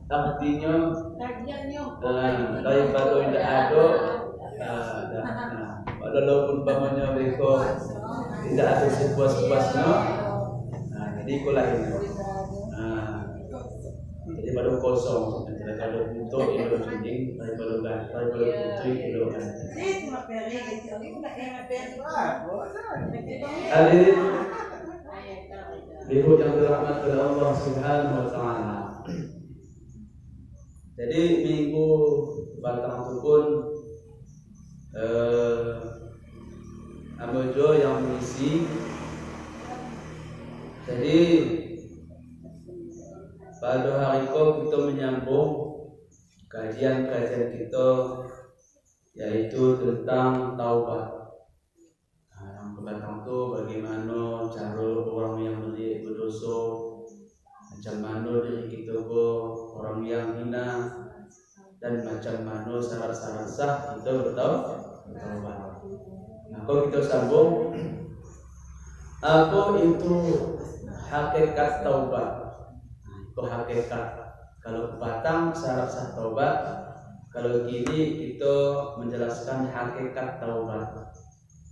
artinya daripada tidak ada walaupun pamannya mereka tidak ada sepuas-puasnya, jadi ikulah ini. Jadi pada kosong, kalau untuk itu penting, daripada putri itu kan. Hadirin ibu yang dirahmati oleh Allah Subhanahu wa taala. Jadi minggu batang itu pun Amojo yang mengisi. Jadi pada hari itu kita menyambung kajian-kajian kita, yaitu tentang taubat. Yang pertama itu bagaimana cara orang yang berdosa, macam mana diri kita orang yang hina, dan macam mana syarat-syarat sah kita bertaubat. Nah, kalau kita sambung, apa itu hakikat taubat? Itu hakikat. Kalau batang syarat sah taubat, kalau kini kita menjelaskan hakikat taubat.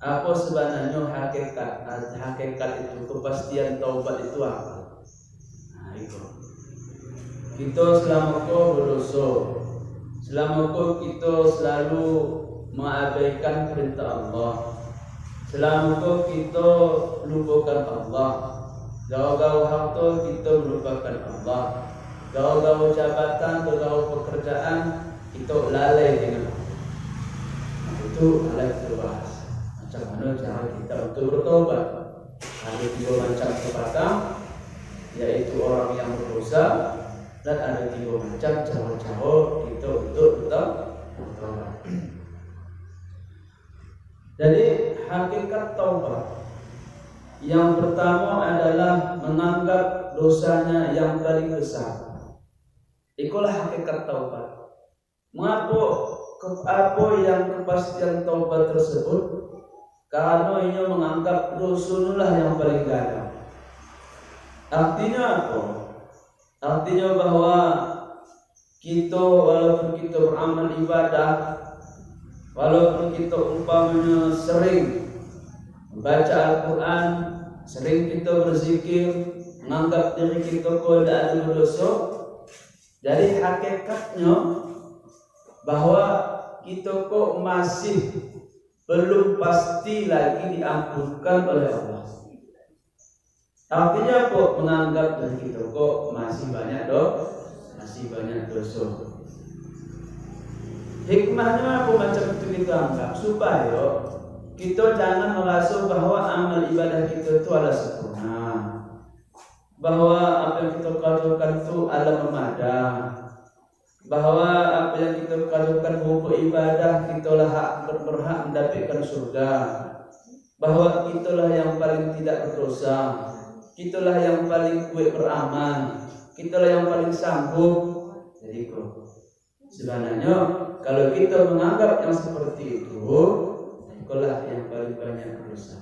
Apa sebenarnya hakikat? Hakikat itu kepastian taubat itu apa? Nah, itu. Kita selama kau berdosa, selama kau kita selalu mengabaikan perintah Allah, selama kau kita lupakan Allah, jauh-jauh harta kita melupakan Allah, jauh-jauh jabatan, jauh pekerjaan kita lalai dengan Allah. Itu adalah terbahas. Macam mana cara kita untuk bertobat? Ada 3 macam pertama, yaitu orang yang berdosa, dan ada 3 macam cara-cara kita untuk bertobat. Jadi hakikat taubat yang pertama adalah menganggap dosanya yang paling besar. Itulah hakikat taubat. Apa yang kepastian taubat tersebut? Karena ia menganggap dosalah yang paling ganda. Artinya apa? Artinya bahwa kita walaupun kita beramal ibadah, walaupun kita umpamanya sering membaca Al-Quran, sering kita berzikir, menganggap diri kita tidak ada dosa, jadi hakikatnya bahwa kita kok masih belum pasti lagi diampunkan oleh Allah. Artinya kok menganggap diri kita kok masih banyak dosa. Hikmahnya apa macam itu kita anggap supaya kita jangan merasa bahwa amal ibadah kita itu adalah sempurna, bahwa apa yang kita kerjakan itu adalah memadai, bahwa apa yang kita kerjakan berupa ibadah kitalah berhak mendapatkan surga, bahwa kitalah yang paling tidak berdosa, kitalah yang paling kuat beramal, kitalah yang paling sanggup. Jadi sebenarnya kalau kita menganggap yang seperti itu, itulah yang paling banyak berdosa.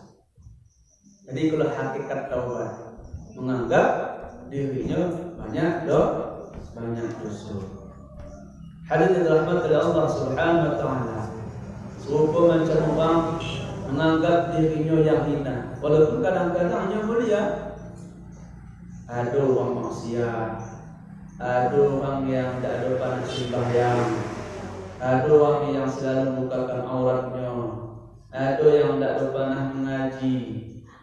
Jadi itulah hakikat taubat, menganggap dirinya banyak dosa. Hadirin dirahmati oleh Allah Subhanahu wa taala. Serupa macam orang menganggap dirinya yang hina, walaupun kadang-kadang hanya mulia. Ada orang maksiat, ada orang yang tidak ada pandang sembahyang, ada orang yang selalu membukakan auratnya, ada yang tidak ada pandang mengaji,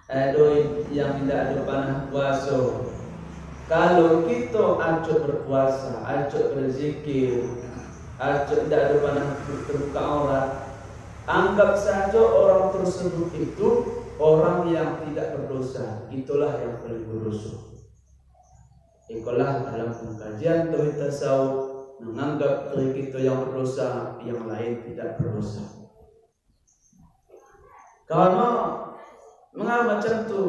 ada yang tidak ada pandang puasa. Kalau kita acuk berpuasa, acuk berzikir, acuk tidak ada pandang terbuka aurat, anggap saja orang tersebut itu orang yang tidak berdosa. Itulah yang paling berdosa. Itulah dalam pengkajian tauhid tasawuf, menganggap diri kita yang berdosa, yang lain tidak berdosa. Karena mengapa macam tu?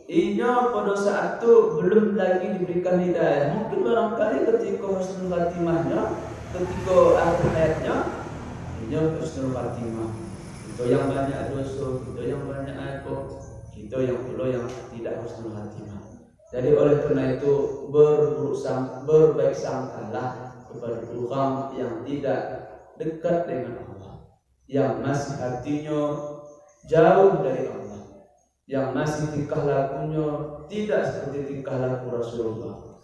Inya pada saat itu belum lagi diberikan hidayah. Mungkin barangkali ketika husnul khatimahnya, ketika akhir hayatnya, inya husnul khatimah. Itu yang banyak dosa, itu yang banyak aib, itu yang pula yang tidak husnul khatimah. Jadi oleh karena itu berbaik sangkalah kepada orang yang tidak dekat dengan Allah, yang masih hatinya jauh dari Allah, yang masih tingkah lakunya tidak seperti tingkah laku Rasulullah.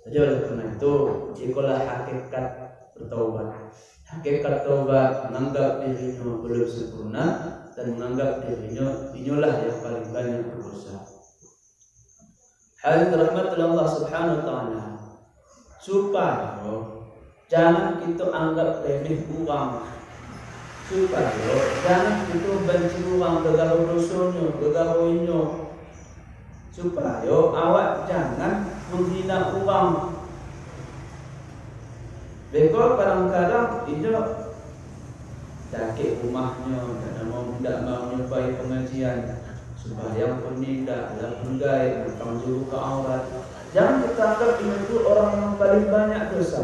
Jadi oleh karena itu, itulah hakikat bertaubat. Hakikat taubat menganggap dirinya belum sempurna dan menganggap dirinya inilah yang paling banyak berdosa. Hadirin rahmatillah Allah Subhanahu wa taala, supaya jangan kita anggap remeh uang, supaya jangan kita benci uang, gegauh dosanya, gegauhnya, supaya awak jangan menghina uang. Beko kadang-kadang itu sakit rumahnya, tidak mau nyobai pengajian, sembahyang pun tidak, ada penggai, datang dulu ke aurat. Jangan kita anggap itu orang yang paling banyak dosa.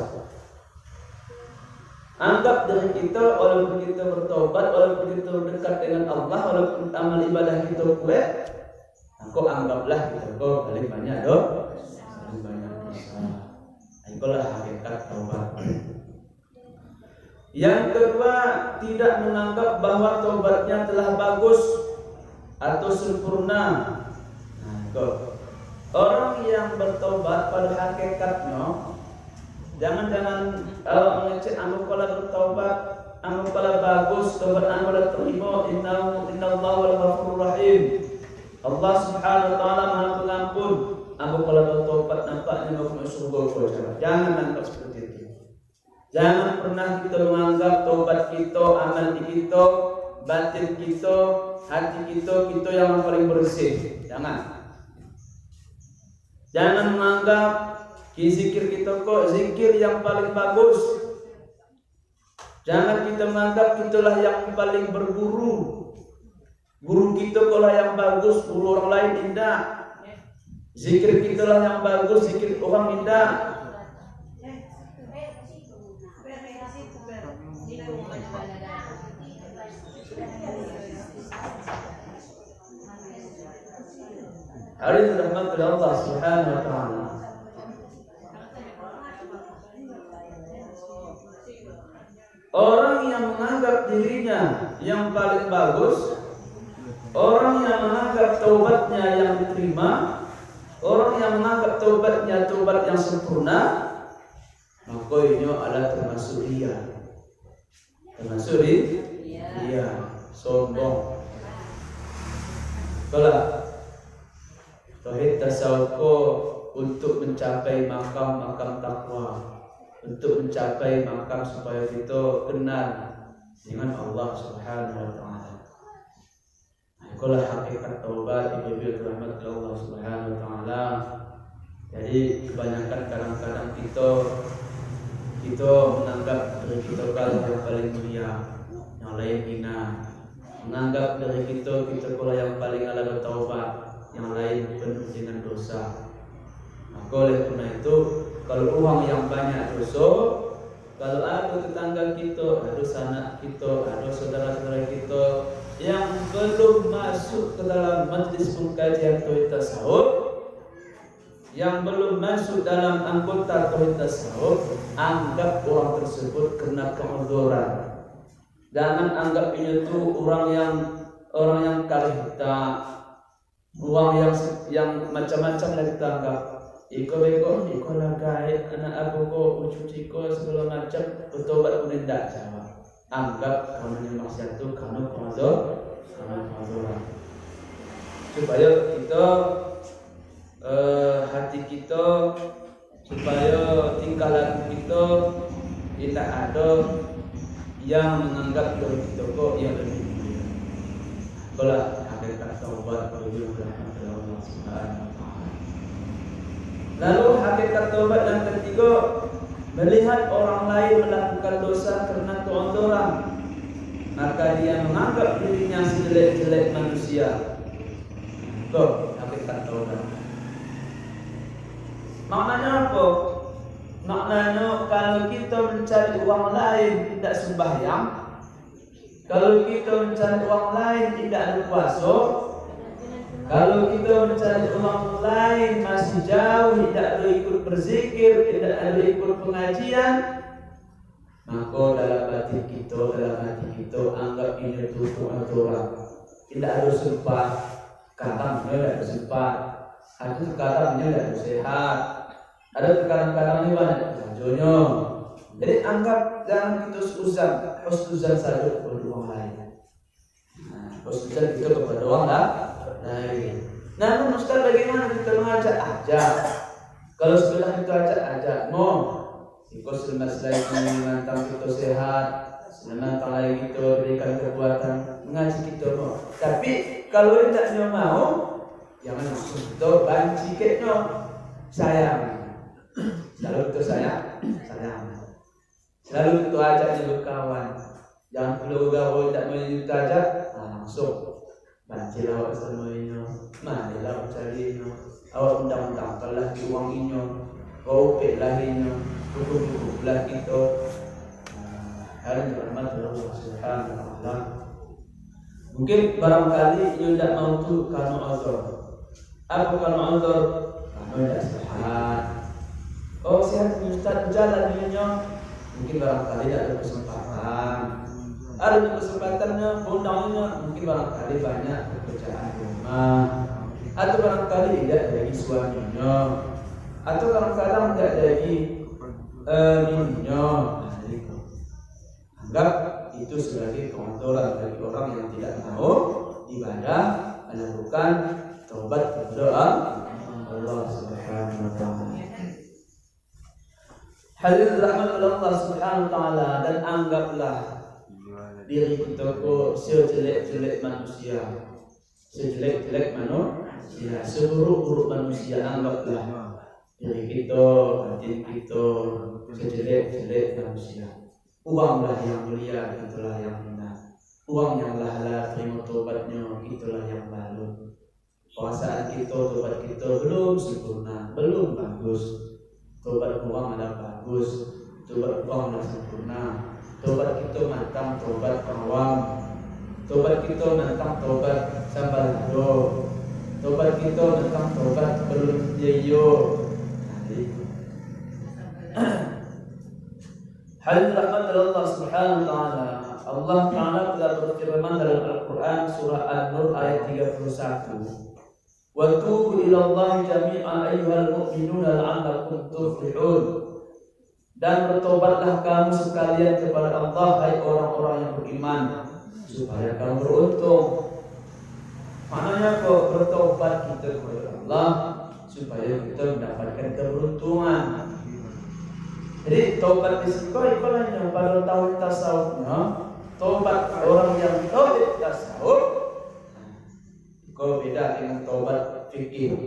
Anggap diri kita, walaupun kita bertobat, walaupun kita dekat dengan Allah, walaupun amal ibadah kita kuat, aku anggaplah kita paling banyak dosa. Itulah hakikat taubat. Yang kedua, tidak menganggap bahwa taubatnya telah bagus atau sempurna. Orang yang bertobat pada hakikatnya, jangan mengecek anu kala bertobat, anu kala bagus, tobat anu kala terima, innallaha wal ghafurur rahim. Allah Subhanahu wa taala Maha Pengampun. Aku kalau bertobat nampaknya mau masuk surga. Jangan anggap seperti itu. Jangan pernah kita menganggap tobat kita, amal kita, batin kita, hati kita yang paling bersih. Jangan. Jangan menganggap zikir kita kok zikir yang paling bagus. Jangan kita menganggap itulah yang paling berguru. Guru kita kalau yang bagus, guru orang lain indah. Zikir kita lah yang bagus, zikir orang indah. Hadirin rahmatillah Allah Subhanahu wa taala. Orang yang menganggap dirinya yang paling bagus, orang yang menganggap taubatnya yang diterima, orang yang menganggap taubatnya taubat yang sempurna, maka ini adalah termasuk ria. Termasuk ria, sombong. Kalau tauhid tasawuf untuk mencapai makam takwa, untuk mencapai makam supaya kita kenal dengan Allah Subhanahu wa taala. Itulah hakikat taubat ibu-ibu rahmat Allah Subhanahu wa taala. Jadi kebanyakan kadang-kadang kita menganggap diri kita yang paling mulia, yang lain hina. Menganggap diri kita kalau yang paling ala bertaubat, yang lain penuh dengan dosa. Maka oleh karena itu, kalau uang yang banyak dosa, kalau ada tetangga kita, ada sanak kita, ada saudara-saudara kita yang belum masuk ke dalam majlis pengkajian tauhid tasawuf, yang belum masuk dalam anggota tauhid tasawuf, anggap orang tersebut kena kemuduran. Jangan anggap ini tuh orang yang kalihta, orang yang macam-macam lah kita anggap. Iko lah gaib, anak aku kok cuci ko segala macam, bertobat pun tidak jawab. Anggap kamu maksiat itu karena pengaduran. Supaya kita hati kita, supaya tingkah laku kita tidak ada yang menganggap diri kita kok yang lebih mulia. Itulah hakikat taubat bagi Allah Subhanahu wa taala. Lalu hakikat taubat yang ketiga, melihat orang lain melakukan dosa karena keondoran, maka dia menganggap dirinya sejelek-jelek manusia. Tuh hakikat taubat. Maknanya apa? Maknanya kalau kita mencari uang lain tidak sembahyang, kalau kita mencari uang lain tidak ada puasa, Kalau kita mencari uang lain masih jauh, tidak ada ikut berzikir, tidak ada ikut pengajian, maka dalam hati kita anggap ini tutup aturan. Tidak ada sempat, kadangnya tidak ada sempat, ada kadangnya tidak ada sehat, ada kadang-kadangnya banyak sajonya. Jadi anggap jangan kita husnuzan saja kepada orang lain. Husnuzan kita kepada orang lain. Namun Ustaz, bagaimana kita mengajak ajak? Kalau sebelah kita ajak, ikut selemas lagi menantang kita sehat, menantang lagi kita berikan kekuatan, mengaji kita Tapi kalau tidaknya mau, jangan langsung kita banci kita sayang. Selalu kita sayang. Selalu kita ajak juga kawan. Jangan perlu gaul tak mau kita ajak, langsung banci lawak semuanya. Marilah cari awak undang-undang kalah uang inyo, kau pelah inyo, cukup belah kita. Hari rahmat Allah Subhanahu wa taala. Mungkin barangkali inyo tidak mau tu karena azar. Apa karena azar? Karena tidak sehat. Sehat Ustaz berjalan inyo. Mungkin barangkali tidak ada kesempatan. Ada kesempatannya, undangnya mungkin barangkali banyak pekerjaan rumah. Atau barangkali tidak dari suaminya, atau kadang-kadang tidak dari bininya. Anggap itu sebagai komentar bagi orang yang tidak mau ibadah, melakukan taubat berdoa Allah Subhanahu wa taala. Hadirin rahmat Allah Subhanahu wa taala, dan anggaplah diri kita sejelek-jelek manusia. Sejelek-jelek manusia, seburuk-buruk manusia, anggaplah diri kita, hati kita sejelek-jelek manusia. Uanglah yang mulia, itulah yang hina. Uang yang halal, terima tobatnya, itulah yang balut. Puasaan kita, tobat kita belum sempurna, belum bagus. Tobat uang ada bagus, tobat uang ada sempurna. Tobat kita matang, tobat awam. Tobat kita tentang tobat sambalado. Tobat kita tentang tobat belum jayo. Hadirin rahmat Allah Subhanahu wa taala. Allah Taala telah berfirman dalam Al-Qur'an surah An-Nur ayat 31. Wa tubu ila Allah jami'an ayyuhal mu'minuna la'allakum tuflihun. Dan bertobatlah kamu sekalian kepada Allah, hai orang-orang yang beriman, supaya kamu beruntung. Maknanya kok bertobat kita kepada Allah supaya kita mendapatkan keberuntungan. Jadi tobat di situ ibaratnya pada tahun tasawufnya, tobat orang yang tauhid tasawuf kok beda dengan tobat fikih.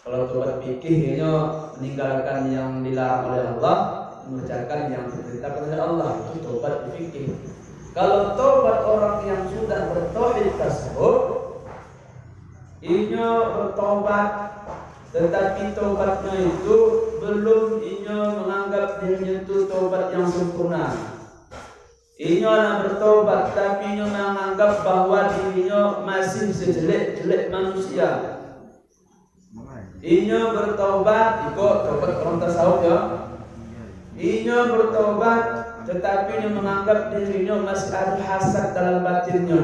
Kalau tobat fikih itu meninggalkan yang dilarang oleh Allah, mengerjakan yang diperintahkan oleh Allah, itu tobat fikih. Kalau tobat orang yang sudah bertauhid tasawuf, inyo bertobat, tetapi tobatnya itu belum inyo menganggap dirinya itu tobat yang sempurna. Inyo nak bertobat, tapi inyo menganggap bahwa dirinya masih sejelek-jelek manusia. Inyo bertobat, ikut tobat orang tasawuf ya. Inyo bertobat, tetapi inyo menganggap dirinya masih ada hasad dalam batinnya,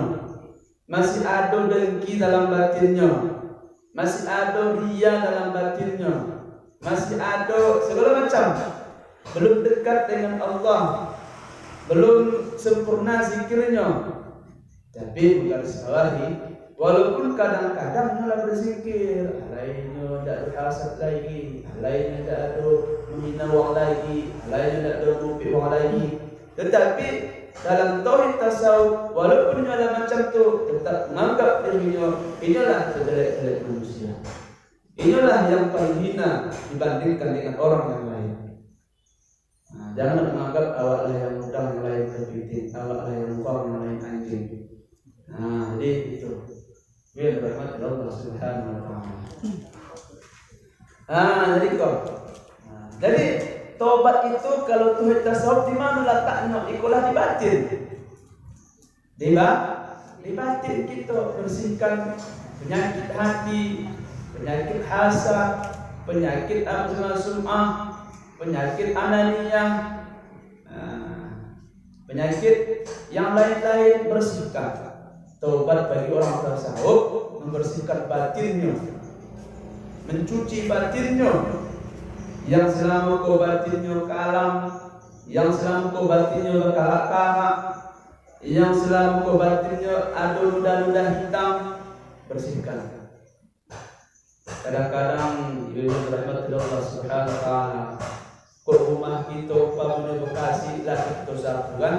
masih ada dengki dalam batinnya, masih ada riya dalam batinnya, masih ada segala macam. Belum dekat dengan Allah, belum sempurna zikirnya. Tapi garis bawahi, walaupun kadang-kadang malah berzikir, lainnya tidak berhasad lagi, lainnya tidak ada menghina orang lagi, lainnya tidak ada merupi orang lagi. Tetapi dalam tauhid tasawuf, walaupun ada macam tu, tetap menganggap dirinya inilah sejelek-jelek manusia. Inilah yang paling hina dibandingkan dengan orang yang lain. Jangan menganggap awaklah yang mudah, yang lain kepiting, awaklah yang lupa, yang lain anjing. Jadi itu. Biar rahmat Allah Subhanahu wa taala. Jadi kau. Jadi tobat itu kalau tauhid tasawuf di mana letaknya? Ikulah di batin. Di batin kita bersihkan penyakit hati, penyakit hasad, penyakit sum'ah, penyakit ananiyah, penyakit yang lain-lain bersihkan. Taubat bagi orang tasawuf membersihkan batinnya, mencuci batinnya. Yang selama kau batinnya kalam, yang selama kau batinnya berkarak-karak, yang selama kau batinnya ada ludah-ludah hitam, bersihkan. Kadang-kadang ibu rahmatullah Allah subhanahu wa ta'ala, ke rumah kita umpamanya Bekasi lah kita sapuan,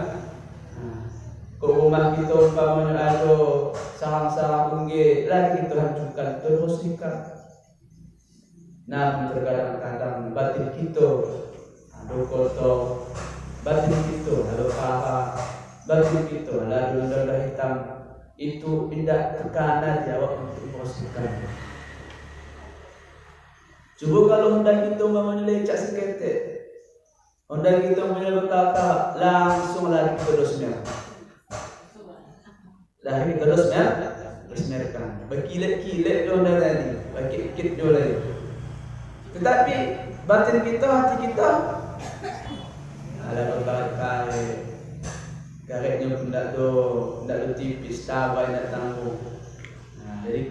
ke rumah kita umpamanya ada sarang-sarang unggih lah kita hancurkan, bersihkan. Nah, terkadang-kadang batin kita ada kotor, batin kita ada parah, batin kita ada ludah hitam, itu tidak tekanan jawab untuk bersihkan. Coba kalau hendak kita memang lecak seketik, hendak kita punya berkata langsung lari ke dosnya, lari ke dosnya, bersmerkan, berkilat-kilat dia hendak tadi, berkit-kit dia lagi. Tetapi batin kita, hati kita, ada berkali-kali, karetnya pun tidak do tipis, tabai tidak tanggung. Nah, jadi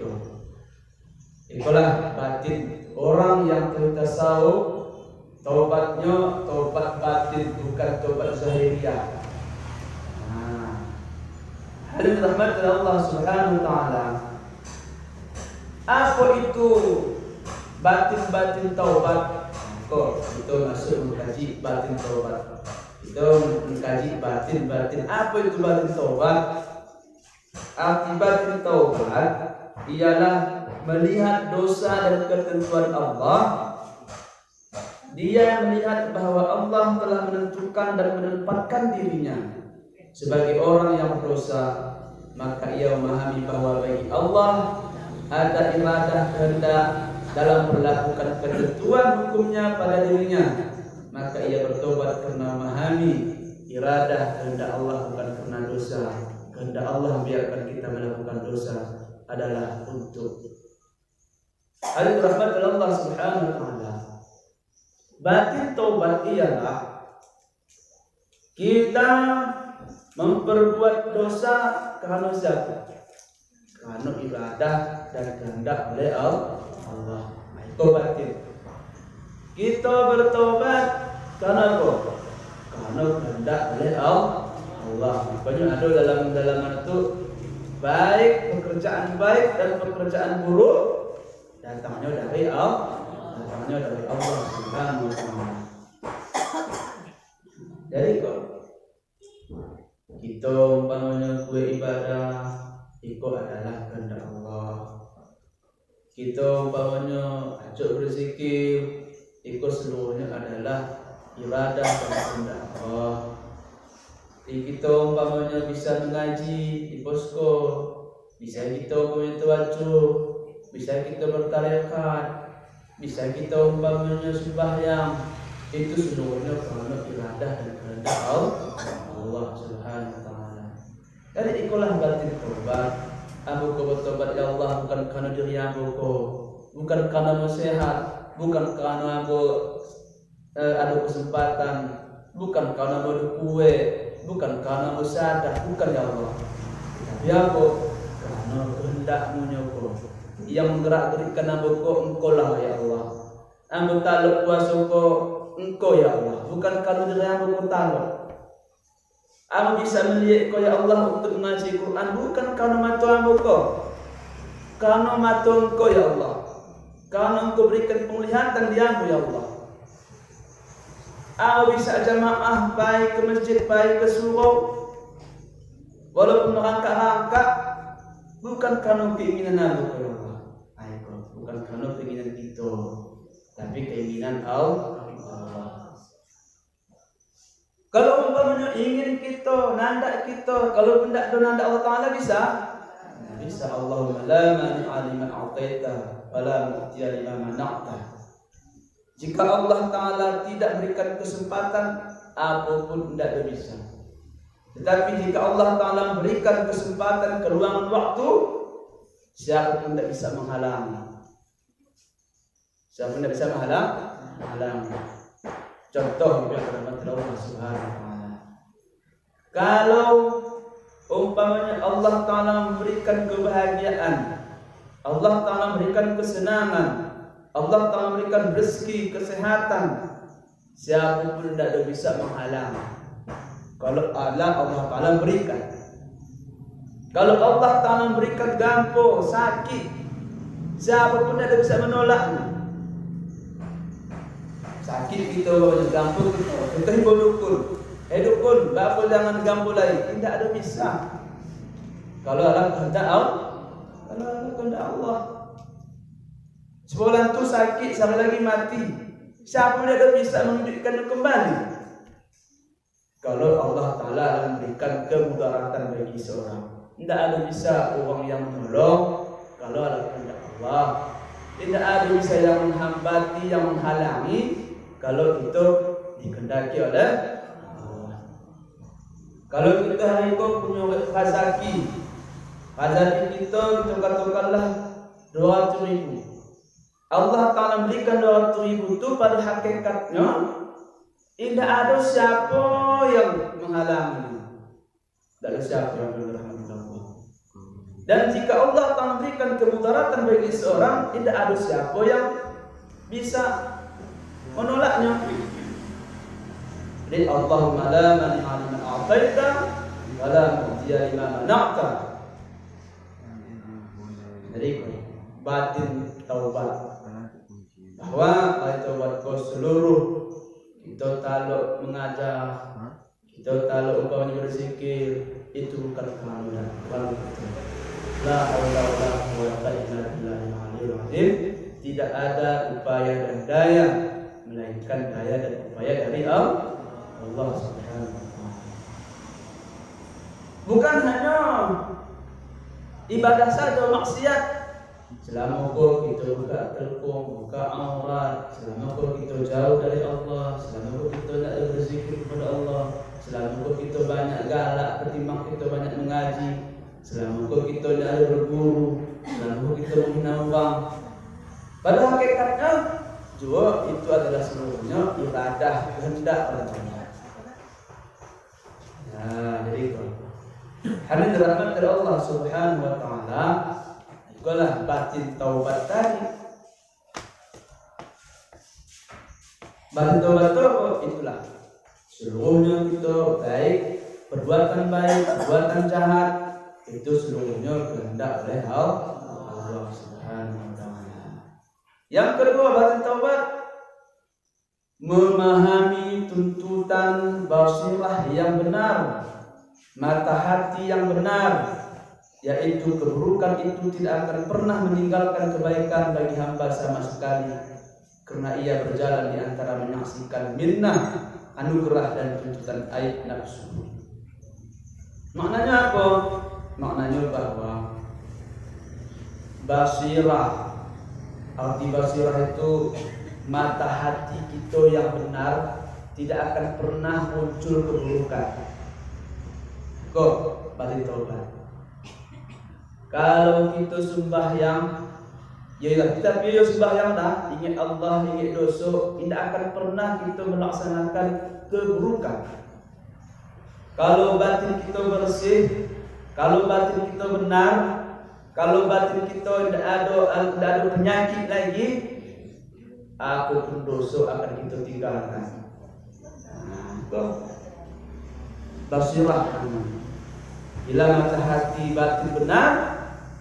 itulah batin. Orang yang bertasawuf taubatnya taubat batin, bukan taubat zahiriyah. Hadirin rahmat Allah subhanahu wa ta'ala, apa itu batin-batin taubat? Itu masuk mengkaji batin taubat. Itu mengkaji batin-batin. Apa itu batin taubat? Arti batin taubat ialah melihat dosa dan ketentuan Allah. Dia melihat bahwa Allah telah menentukan dan menempatkan dirinya sebagai orang yang berdosa, maka ia memahami bahwa bagi Allah ada iradah kehendak dalam melakukan ketentuan hukumnya pada dirinya, maka ia bertobat karena memahami iradah kehendak Allah bukan karena dosa. Kehendak Allah biarkan kita melakukan dosa adalah untuk hadirin rahmat Allah subhanahu wa ta'ala. Batin taubat ialah kita memperbuat dosa karena siapa? Karena ibadah dan kehendak oleh Allah. Itu batin. Kita bertobat karena apa? Karena kehendak oleh Allah. Makanya ada dalam itu baik pekerjaan baik dan pekerjaan buruk datangnya dari Allah Subhanahu wa ta'ala. Jadi kita umpamanya kue ibadah itu adalah kehendak Allah. Kita umpamanya ajak berzikir itu seluruhnya adalah ibadah dan kehendak Allah. Kita umpamanya bisa mengaji di posko, bisa kita umpamanya tawajuh, bisa kita bertarekat, bisa kita umpamanya sembahyang, itu seluruhnya karena ibadah dan kehendak Allah Subhanahu wa ta'ala. Jadi ikulah batin taubat. Aku bertobat ya Allah bukan karena diri aku, bukan karena mau sehat, bukan karena aku ada kesempatan, bukan karena mau kue, bukan karena mau sadar, bukan ya Allah. Tapi aku karena kehendakmu nyoko yang menggerak-gerakkan aku, engkau lah ya Allah. Aku taluk kuasa engkau ya Allah, bukan karena diri aku taluk. Aku bisa melihat kau ya Allah untuk mengaji Quran bukan karena mata aku kau, karena mata engkau ya Allah, karena engkau berikan penglihatan di aku ya Allah. Aku bisa jamaah baik ke masjid baik ke surau, walaupun merangkak-rangkak bukan karena keinginan aku ya Allah, bukan karena keinginan kita, tapi keinginan Allah. Kalau umpamanya ingin kita, nandak kita, kalau hendak do nandak Allah Ta'ala bisa? Bisa. Allahumma la mani'a liman a'taita wa la mu'tiya liman mana'ta. Jika Allah Ta'ala tidak berikan kesempatan, apapun tidak bisa. Tetapi jika Allah Ta'ala memberikan kesempatan ke ruangan waktu, siapa pun tidak bisa menghalangi. Siapa pun tidak bisa menghalangi. Contoh yang terdapat Allah Subhanahu wa taala. Kalau umpamanya Allah Ta'ala memberikan kebahagiaan, Allah Ta'ala memberikan kesenangan, Allah Ta'ala memberikan rezeki, kesehatan, siapa pun tidak bisa menghalangi. Kalau Allah Ta'ala berikan. Kalau Allah Ta'ala memberikan gampo, sakit, siapa pun tidak bisa menolaknya. Sakit kita banyak gampo kita himbau dukun. Dukun, bapa jangan gampo lagi. Tidak ada bisa. Kalau Allah kehendak Allah. Sebulan tu sakit, sama lagi mati. Siapa pun tidak bisa menghidupkan kembali. Kalau Allah Ta'ala memberikan kemudaratan bagi seorang, tidak ada bisa orang yang menolong. Kalau Allah kehendak Allah, tidak ada bisa yang menghambati, yang menghalangi. Kalau itu dikehendaki oleh Allah. Kalau kita hari itu punya rezeki kita katakanlah 200.000. Allah Ta'ala berikan 200.000 itu pada hakikatnya tidak ada siapa yang menghalangi. Tidak ada siapa yang berrahmat Allah. Dan jika Allah Ta'ala berikan kemudaratan bagi seorang, tidak ada siapa yang bisa menolaknya. Jadi Allahumma la mani'a liman a'taita wa la mu'tiya liman mana'ta. Jadi batin taubat, bahwa taubat kau seluruh kita taluk mengajar, kita taluk umpamanya berzikir, itu bukan kemaluan. La haula wa la quwwata illa billahil aliyyil azim. Tidak ada upaya dan daya melainkan daya dan upaya dari Allah Subhanahu wa taala. Bukan hanya ibadah saja, maksiat. Selama kita buka telepon, buka aurat, selama kita jauh dari Allah, selama kita tidak berzikir kepada Allah, selama kita banyak galak ketimbang kita banyak mengaji, selama kita tidak berguru, selama kita menghina orang. Pada hakikatnya juga itu adalah seluruhnya ibadah kehendak Allah. Nah, jadi itu. Hadirin dirahmati dari Allah Subhanahu wa taala, itulah batin taubat tadi. Batin taubat itulah seluruhnya kita baik, perbuatan baik, perbuatan jahat, itu seluruhnya kehendak oleh Allah Subhanahu wa taala. Yang kedua, batin taubat memahami tuntutan basirah yang benar, mata hati yang benar, yaitu keburukan itu tidak akan pernah meninggalkan kebaikan bagi hamba sama sekali, karena ia berjalan di antara menyaksikan minnah, anugerah dan tuntutan aib nafsu. Maknanya apa? Maknanya bahwa basirah, arti basirah itu mata hati kita yang benar, tidak akan pernah muncul keburukan. Kok batin taubat. Kalau kita sembahyang, yalah kita pilih sembahyang dah, ingat Allah, ingat dosa, tidak akan pernah kita melaksanakan keburukan. Kalau batin kita bersih, kalau batin kita benar, kalau batin kita tidak ada penyakit lagi, apapun dosa akan kita tinggalkan. Basirah. Bila mata hati batin benar,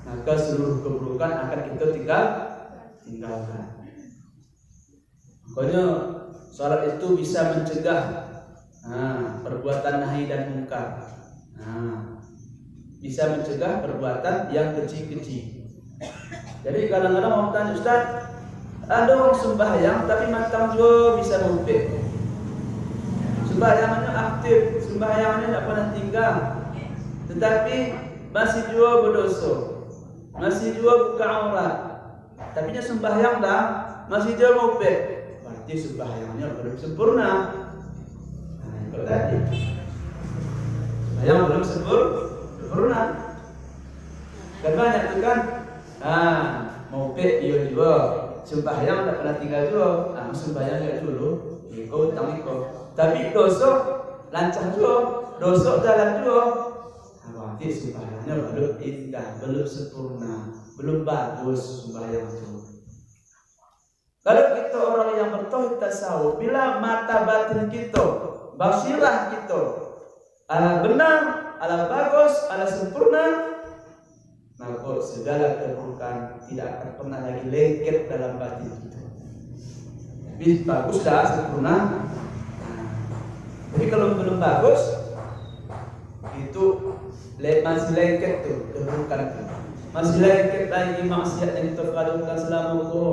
maka seluruh keburukan akan kita tinggalkan. Makanya salat itu bisa mencegah perbuatan nahi dan mungkar. Bisa mencegah perbuatan yang kecil-kecil. Jadi kadang-kadang orang tanya, Ustaz, ada orang sembahyang tapi mata juga bisa mempek. Sembahyangnya aktif, sembahyangnya tidak pernah tinggal, tetapi masih juga berdosa, masih juga buka aurat, tapi dia sembahyang dah, masih juga mempek. Berarti sembahyangnya belum sempurna. Kalau tadi sembahyang belum sempurna. Kan banyak tu kan sembahyang tak pernah tinggal dulu, sembahyang ya dulu, ikut utang ikut. Tapi dosa lancar dulu, dosa jalan dulu. Berarti sembahyangnya belum indah, belum sempurna, belum bagus sembahyang itu. Kalau kita orang yang bertauhid tasawuf, bila mata batin kita, basirah kita, ala benar, ala bagus, ala sempurna, maka segala keburukan tidak akan pernah lagi lengket dalam batin kita. Lebih bagus dah sempurna. Tapi kalau belum bagus, itu masih lengket tuh keburukan itu. Masih lengket lagi maksiat yang kita perlakukan selama itu.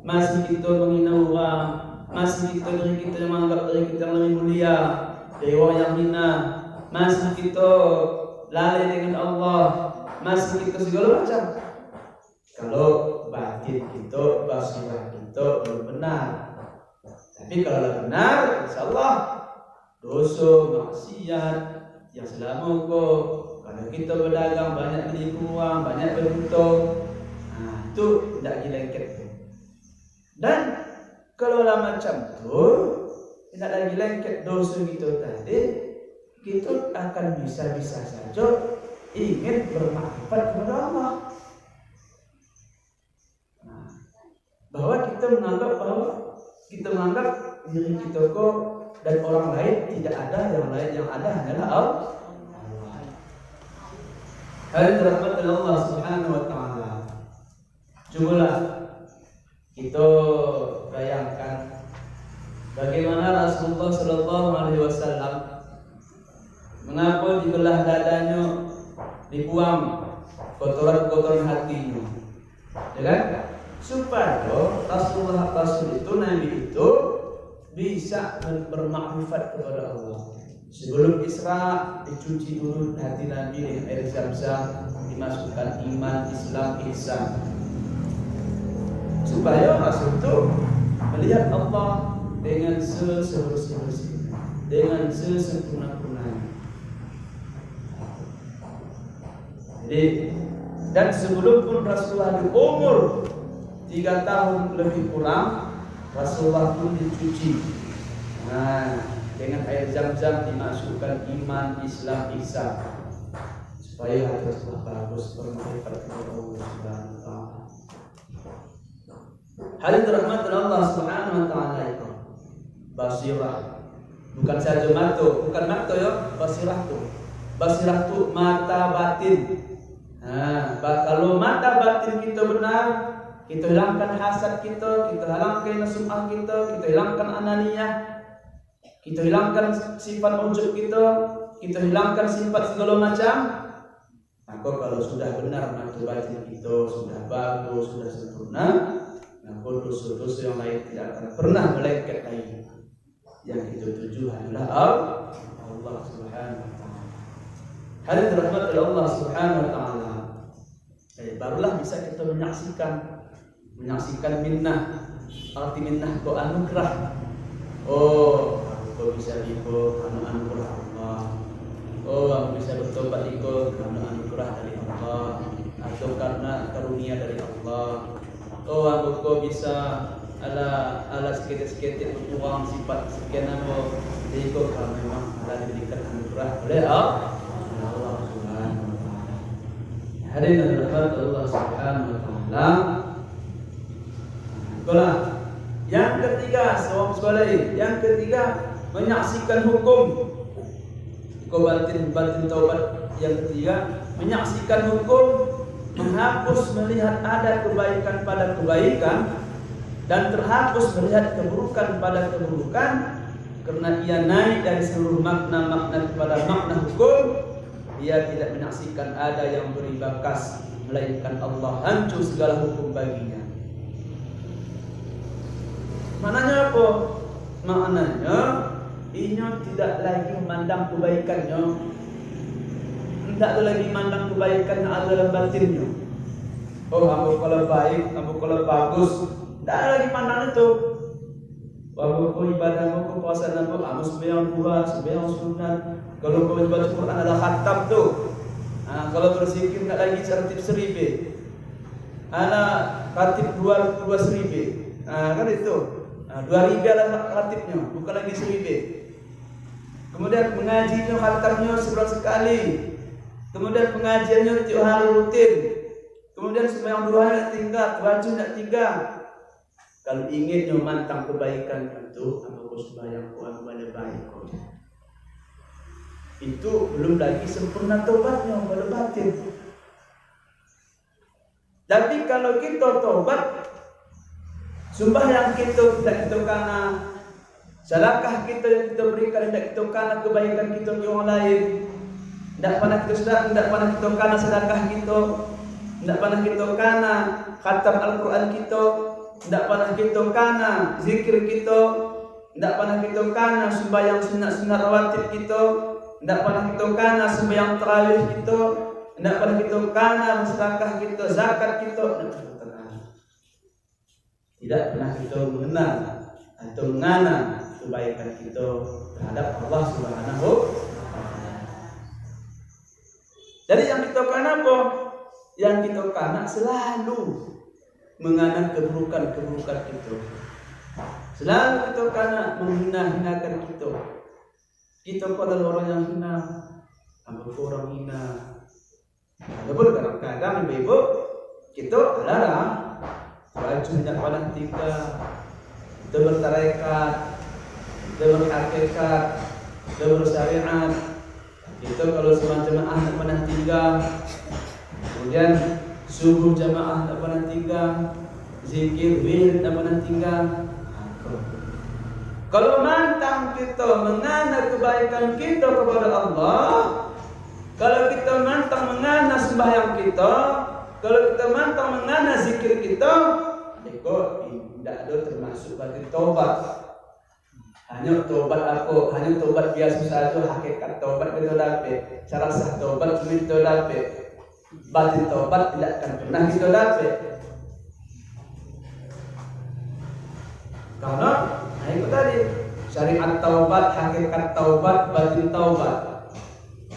Masih kita menghina orang, masih kita diri kita yang menganggap diri kita yang lebih mulia dari orang yang hina, masih kita lalai dengan Allah, masih kita segala macam. Kalau batin kita, basirah kita belum benar. Tapi kalau benar, insyaallah dosa maksiat yang selama kau, kalau kita berdagang banyak menipu orang, banyak berhutang, itu tidak dilengket. Dan kalau lah macam tu, tidak lagi lengket dosa kita tadi, kita akan bisa-bisa saja ingin bermanfaat kepada Allah. Bahwa kita menganggap diri kita kok dan orang lain tidak ada, yang ada hanyalah Allah. Hadirin rahmatil Allah Subhanahu wa taala. Cubalah kita bayangkan bagaimana Rasulullah Sallallahu Alaihi Wasallam mengapa di belah dadanya dibuang kotoran-kotoran hatinya, ya kan? Supaya Rasul Nabi itu bisa bermakrifat kepada Allah. Sebelum Isra dicuci dulu hati Nabi dengan air Zam-Zam, dimasukkan iman, Islam, ihsan. Supaya Rasul itu melihat Allah dengan sebersih-bersih, dengan sesempurna-purnanya. Jadi, dan sebelum pun Rasulullah di umur 3 tahun lebih kurang, Rasulullah pun dicuci. Dengan air Zam-Zam dimasukkan iman, Islam, ihsan, supaya hati Rasulullah bagus, bermanfaat kepada Allah Subhanahu wa taala. Hadirin rahmatul Allah Subhanahu wa taala itu basirah, bukan saja mata, bukan mata ya, basirah tu mata batin. Kalau mata batin kita benar, kita hilangkan hasad kita hilangkan sum'ah kita hilangkan ananiyah, kita hilangkan sifat ujub kita hilangkan sifat segala macam. Maka kalau sudah benar mata batin kita sudah bagus, sudah sempurna, maka dosa-dosa yang lain tidak akan pernah melengket lagi. Yang kita tuju adalah Allah Subhanahu wa taala. Hadirin rahmatul Allah Subhanahu wa taala. Barulah bisa kita menyaksikan minnah. Arti minnah itu anugerah. Aku bisa ikut anugerah Allah. Aku bisa bertobat ikut karena anugerah dari Allah, atau karena karunia dari Allah. Aku bisa ala seketik uang sifat sekian aku ikut karena memang ada diberikan anugerah oleh Allah Subhanahu wa taala. Hadirin rahmat Allah Subhanahu wa taala. Itulah yang ketiga, yang ketiga menyaksikan hukum. Batin taubat yang ketiga menyaksikan hukum, menghapus melihat ada kebaikan pada kebaikan dan terhapus melihat keburukan pada keburukan, karena ia naik dari seluruh makna-makna kepada makna hukum. Ia tidak menyaksikan ada yang beri bakas melainkan Allah, hancur segala hukum baginya. Maknanya apa? Maknanya ia tidak lagi memandang kebaikannya, tidak lagi memandang kebaikan yang ada dalam batinnya. Aku kalau baik, aku kalau bagus, tidak lagi pandang itu. Aku ibadah, aku puasa, aku sembahyang dua, sembahyang sunat. Kalau kau baca Quran ada khatam tuh. Kalau berzikir tidak lagi tertib seribu. ana ratib 2.000. Kan itu. 2.000 adalah ratibnya, bukan lagi 1.000. Kemudian mengajinya khatamnya sebulan sekali. Kemudian pengajiannya tiap hari rutin. Kemudian sembahyang 2 hari nak tinggal, wajib nak tinggal. Kalau ingin mantang kebaikan itu, apa sembahyang Quran pada baik. Itu belum lagi sempurna taubatnya pada batin. Tapi kalau kita taubat, sembahyang kita tidak kita karena sedekah kita yang kita berikan tidak kita karena kebaikan kita ke orang lain. Tidak pernah kita sedekah, tidak pernah kita karena sedekah kita, tidak pernah kita karena khatam Al-Quran kita, tidak pernah kita karena zikir kita, tidak pernah kita karena sembahyang sunat-sunat rawatib kita, tidak pernah kita karena sembahyang tarawih kita, tidak pernah kita karena sedekah kita, zakat kita, tidak pernah kita mengenal atau mengenal kebaikan kita terhadap Allah Subhanahu wa Ta'ala. Jadi yang kita kana apa? Yang kita kana selalu mengenal keburukan-keburukan kita. Selalu kita kana menghina-hinakan kita. Kita adalah orang yang hina, apa orang hina. Adapun kadang-kadang ibu kita larang baju tidak pandang tinggal, kita bertarekat, kita berhakikat, kita bersyariat. Kita kalau semua jemaah tidak pandang tinggal, kemudian subuh jemaah tidak pandang tinggal, zikir wirid tidak pandang tinggal. Kalau mantang kita mengenal kebaikan kita kepada Allah, kalau kita mantang mengenal sembahyang kita, kalau kita mantang mengenal zikir kita, itu tidak ada termasuk batin taubat. Hanya taubat apa? Hanya taubat biasa saja. Hakikat taubat kita dapat, cara sah taubat kita dapat. Batin taubat tidak akan pernah kita dapat. Karena itu tadi syariat taubat, hakikat taubat, batin taubat.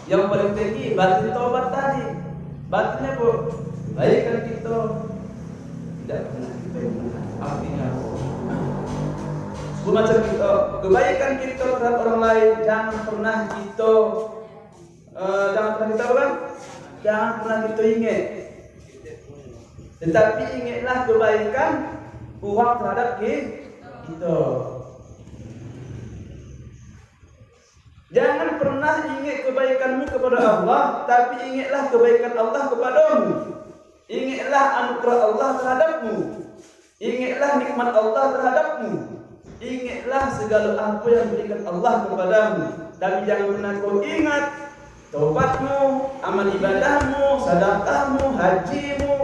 Yang paling tinggi batin taubat tadi. Batinnya bu, kebaikan kita tidak pernah kita gunakan. Artinya macam kita, kebaikan kita terhadap orang lain jangan pernah kita jangan pernah kita ingat. Tetapi ingatlah kebaikan orang terhadap kita. Jangan pernah ingat kebaikanmu kepada Allah, tapi ingatlah kebaikan Allah kepadamu. Ingatlah anugerah Allah terhadapmu. Ingatlah nikmat Allah terhadapmu. Ingatlah segala apa yang diberikan Allah kepadamu. Tapi jangan pernah kau ingat taubatmu, amal ibadahmu, sedekahmu, hajimu,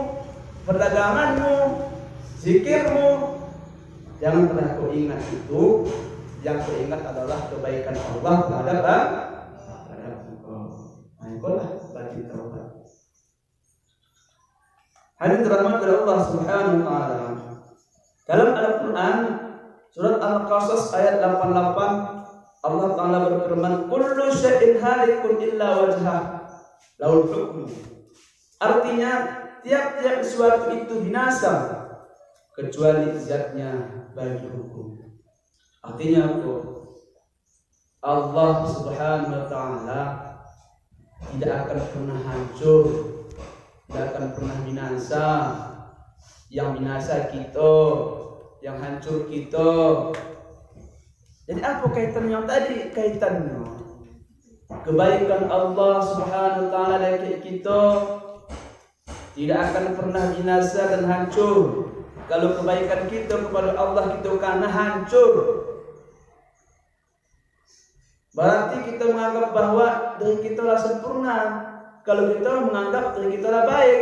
perdaganganmu, zikirmu. Jangan pernah kau ingat itu. Yang kau ingat adalah kebaikan Allah terhadap engkau. Nah, itulah batin taubat. Hadirin dirahmati Allah Subhanahu wa Ta'ala. Dalam Al-Quran surat Al-Qasas ayat 88 Allah Ta'ala berfirman, kullu syai'in halikun illa wajhah lahul hukmu. Artinya tiap-tiap sesuatu itu binasa kecuali zatnya bagi hukum. Artinya apa? Allah Subhanahu wa Ta'ala tidak akan pernah hancur, tidak akan pernah binasa. Yang binasa kita, yang hancur kita. Jadi apa kaitannya tadi? Kaitannya kebaikan Allah Subhanahu wa Ta'ala dari kita tidak akan pernah binasa dan hancur. Kalau kebaikan kita kepada Allah kita karena hancur, berarti kita menganggap bahwa diri kita lah sempurna. Kalau kita menganggap diri kita lah baik,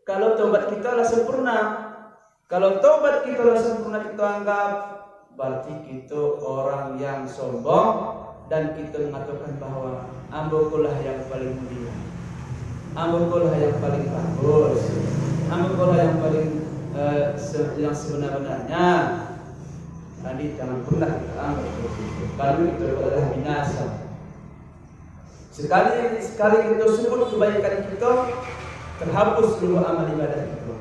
kalau taubat kita lah sempurna. Kalau taubat kita lah sempurna kita anggap, berarti kita orang yang sombong dan kita mengatakan bahwa ambokulah yang paling mulia, ambokulah yang paling bagus, ambokulah yang paling yang sebenar-benarnya. Tadi jangan pernah kita anggap begitu. Kalau itu adalah binasa. Sekali kita sebut kebaikan kita, terhapus seluruh amal ibadah kita.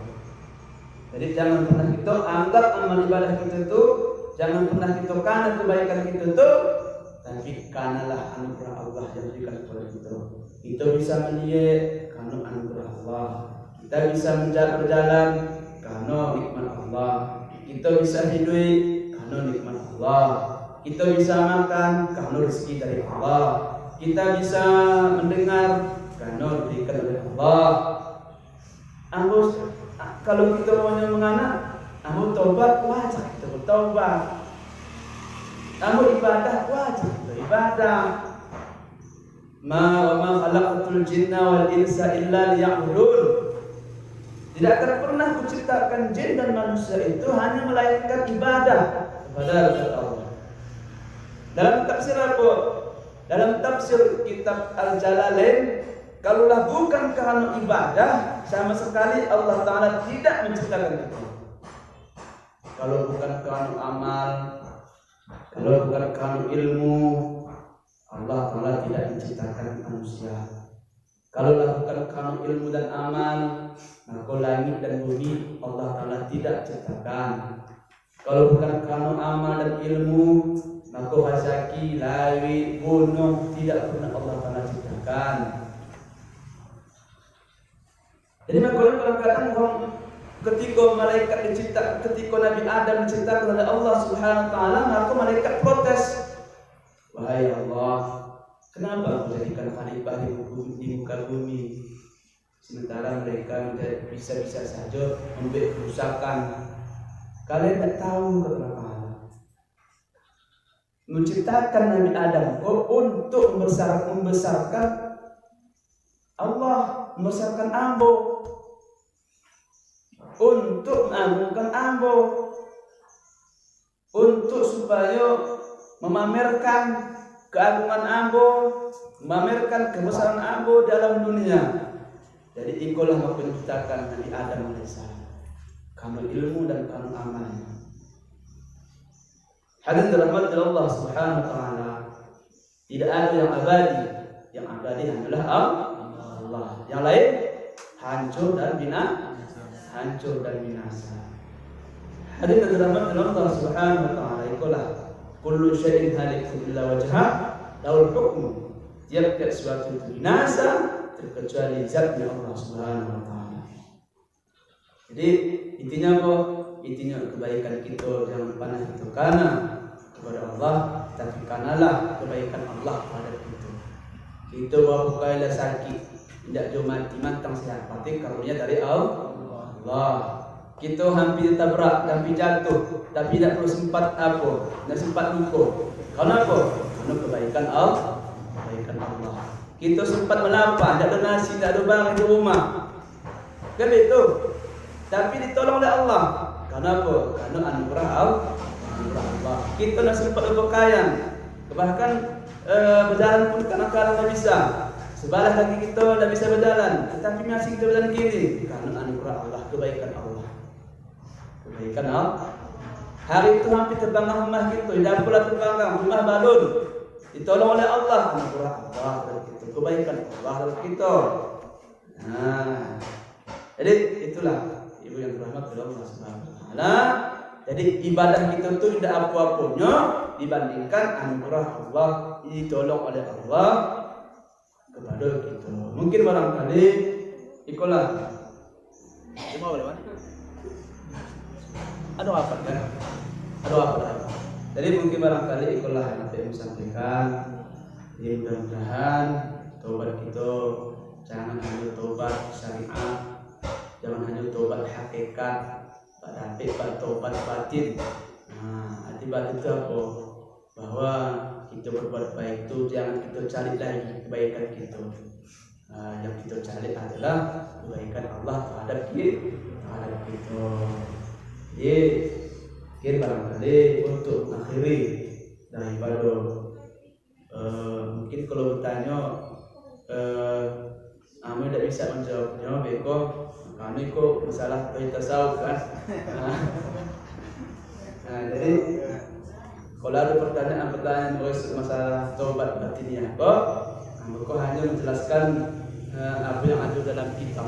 Jadi jangan pernah kita anggap amal ibadah kita itu, jangan pernah kita karena kebaikan kita itu, tapi karenalah anugerah Allah yang diberikan kepada kita. Kita bisa melihat karena anugerah Allah. Kita bisa berjalan karena nikmat Allah. Kita bisa hidup karena nikmat Allah. Kita bisa makan karena rezeki dari Allah. Kita bisa mendengar karena diberikan oleh Allah. Kalau kita maunya menganak, taubat wajib kita bertaubat. Ibadah wajib kita ibadah. Ma khalaqatul jinna wal insa illa liya'budun. Tidak akan pernah kuciptakan jin dan manusia itu hanya melainkan ibadah kepada Allah. Dalam tafsir apa? Dalam tafsir kitab Al-Jalalain, kalaulah bukan karena ibadah, sama sekali Allah Ta'ala tidak menciptakan itu. Kalau bukan karena amal, kalau bukan karena ilmu, Allah Ta'ala tidak menciptakan manusia. Kalaulah bukan karena ilmu dan amal, maka langit dan bumi Allah Ta'ala tidak ciptakan. Kalau bukan karena amal dan ilmu, maka rezeki, lawi, gunung tidak pernah Allah Ta'ala ciptakan. Jadi makanya kadang-kadang ketika malaikat diciptakan, ketika Nabi Adam diciptakan oleh Allah Subhanahu wa taala, maka malaikat protes. Wahai Allah, kenapa menjadikan khalifah di muka bumi? Sementara mereka bisa-bisa saja membuat kerusakan. Kalian tidak tahu kenapa menciptakan Nabi Adam untuk membesarkan Allah, membesarkan ambo, untuk mengagungkan ambo, untuk supaya memamerkan keagungan ambo, memamerkan kebesaran ambo dalam dunia. Jadi ikulah menciptakan Nabi Adam alaihissalam karena ilmu dan karena amalnya. Hadirin dirahmati Allah Subhanahu wa taala, tidak ada yang abadi. Yang abadi hanyalah Allah. Yang lain hancur dan binasa. Hadirin dirahmati Allah Subhanahu wa taala, ikulah kullu syai'in halikun illa wajhah lahul hukmu. Tiap-tiap sesuatu itu binasa terkecuali zatnya Allah Subhanahu wa taala. Jadi intinya apa? Intinya kebaikan kita jangan pernah kita karena kepada Allah, tapi karenalah kebaikan Allah pada kita. Kita bawa kailah sakit, tidak jauh mati mantang sehat pati karunia dari Allah. Kita hampir tabrak, hampir jatuh, tapi tidak perlu sempat apa, tidak sempat luka. Kenapa? Karena kebaikan Allah. Kita sempat melapar, tidak ada nasi, tidak ada barang di rumah, kan itu. Tapi ditolong oleh Allah. Kenapa? Karena anugerah Allah. Kita tidak sempat berpakaian, bahkan berjalan pun kadang-kadang tidak bisa. Sebelah kaki kita tidak bisa berjalan, tetapi masih kita berjalan kiri karena anugerah Allah, kebaikan Allah. Kebaikan Allah. Hari itu hampir terbangkan rumah kita, tidak pula terbangkan rumah balon. Ditolong oleh Allah, anugerah Allah dari kita, kebaikan Allah dari kita. Nah, jadi itulah ibu yang dirahmati oleh Allah Subhanahu wa taala. Jadi ibadah kita itu tidak apa-apanya dibandingkan anugerah Allah, ditolong oleh Allah kepada kita. Mungkin barangkali ikulah. Cuma boleh mana? Ada apa kan? Ada apa? Jadi mungkin barangkali ikulah yang saya sampaikan. Jadi mudah-mudahan taubat kita jangan hanya taubat syariat, jangan hanya taubat hakikat, tapi taubat batin. Nah, arti batin itu apa? Bahwa kita berbuat baik itu jangan kita cari lagi kebaikan kita. Yang kita cari adalah kebaikan Allah terhadap kita. Jadi mungkin barangkali untuk mengakhiri daripada mungkin kalau bertanya Ame tidak bisa menjawabnya, beko kami kok masalah tasawuf kan. Nah, jadi kalau ada pertanyaan masalah taubat batiniah kok, kok hanya menjelaskan apa yang ada dalam kitab.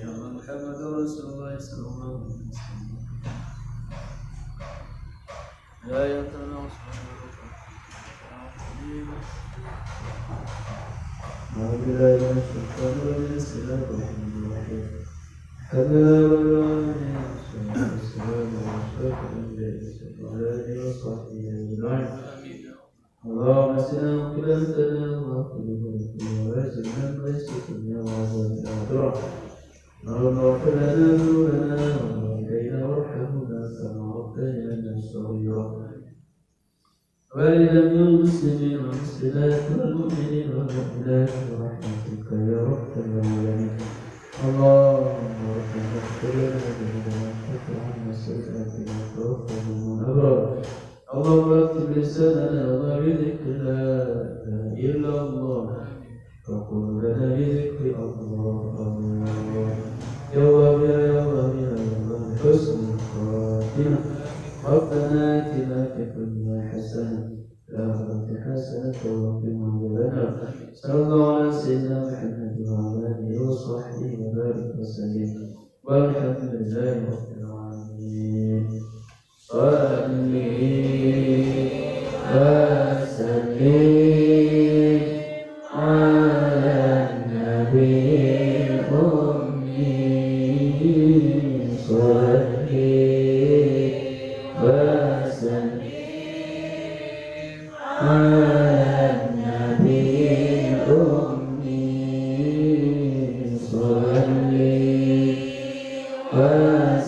اللهم سلام كلامتنا وقلوبنا وارزقنا ويسكننا وعذاب الآخرة. اللهم اغفر لنا ذنوبنا ووالدينا وارحمنا كما ربيانا صغيرا. ولجميع المسلمين والمسلمات والمؤمنين والمؤمنات برحمتك يا رب العالمين. اللهم ربنا اغفر لنا ذنوبنا وكفر عنا سيئاتنا وتوفنا مع الأبرار. اللهم اكتب لساننا بذكر لا اله الا الله وقل لنا بذكر الله الله. يا وهاب يا وهاب يا وهاب حسن الخاتمه. ربنا اتنا في الدنيا حسنه وفي الاخره حسنه وقنا عذاب النار. صلى الله على سيدنا محمد وعلى اله وصحبه وبارك وسلم والحمد لله رب العالمين. صلي وسلم على النبي الأمي. صلي وسلم على النبي الأمي. صلي وسلم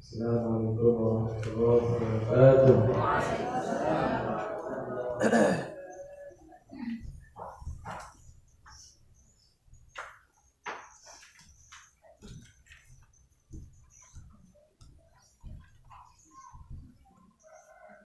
Assalamualaikum warahmatullahi wabarakatuh.